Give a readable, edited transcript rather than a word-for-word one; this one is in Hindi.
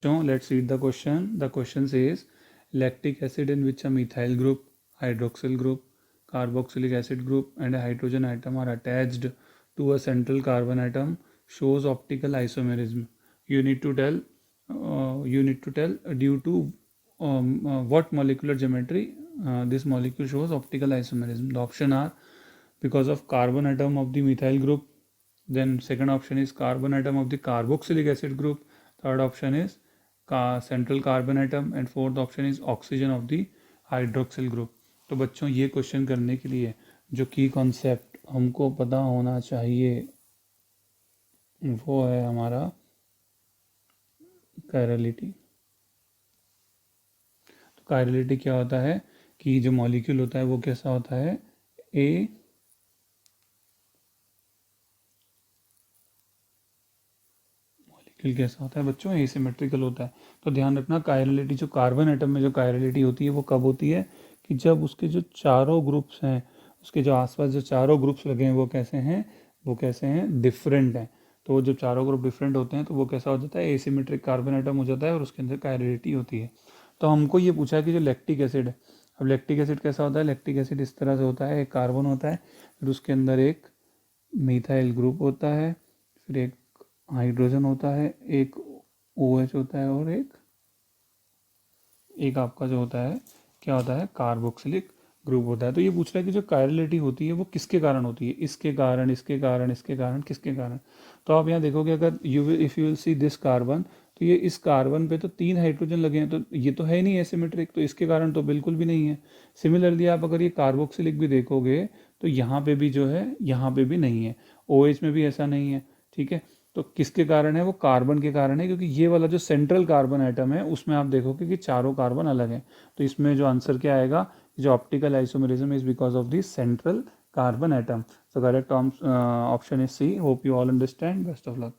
So let's read the question. The question says lactic acid in which a methyl group, hydroxyl group, carboxylic acid group and a hydrogen atom are attached to a central carbon atom shows optical isomerism. You need to tell due to what molecular geometry this molecule shows optical isomerism. The option are because of carbon atom of the methyl group, then second option is carbon atom of the carboxylic acid group, third option is central carbon atom and fourth option is oxygen of the hydroxyl group. तो बच्चों ये क्वेश्चन करने के लिए जो की कॉन्सेप्ट हमको पता होना चाहिए वो है हमारा कायरलिटी। तो कायरलिटी क्या होता है कि जो मॉलिक्यूल होता है वो कैसा होता है, ए कैसा होता है बच्चों, एसिमेट्रिकल होता है। तो ध्यान रखना कायरलिटी जो कार्बन एटम में जो कायरलिटी होती है वो कब होती है कि जब उसके जो चारों ग्रुप्स हैं, उसके जो आसपास जो चारों ग्रुप्स लगे हैं वो कैसे हैं डिफरेंट हैं। तो जब चारों ग्रुप डिफरेंट होते हैं तो वो कैसा हो जाता है, एसिमेट्रिक कार्बन एटम हो जाता है और उसके अंदर कायरलिटी होती है। तो हमको ये पूछा है कि जो लैक्टिक एसिड है, अब लैक्टिक एसिड कैसा होता है, लैक्टिक एसिड इस तरह से होता है, एक कार्बन होता है, फिर उसके अंदर एक मिथाइल ग्रुप होता है, फिर एक हाइड्रोजन होता है, एक OH होता है और एक आपका जो होता है क्या होता है, कार्बोक्सिलिक ग्रुप होता है। तो ये पूछ रहा है कि जो कायरलिटी होती है वो किसके कारण होती है, इसके कारण, इसके कारण, इसके कारण, किसके कारण। तो आप यहाँ देखोगे अगर if you will see this carbon, तो ये इस कार्बन पे तो 3 हाइड्रोजन लगे हैं, तो ये तो है ही नहीं एसिमेट्रिक, तो इसके कारण तो बिल्कुल भी नहीं है। सिमिलरली आप अगर ये कार्बोक्सिलिक भी देखोगे तो यहाँ पे भी जो है, यहाँ पे भी नहीं है, OH में भी ऐसा नहीं है, ठीक है। तो किसके कारण है, वो कार्बन के कारण है, क्योंकि ये वाला जो सेंट्रल कार्बन एटम है उसमें आप देखोगे कि चारों कार्बन अलग हैं। तो इसमें जो आंसर क्या आएगा, जो optical isomerism is because of the central carbon atom. So correct option is C. Hope you all understand. Best of luck.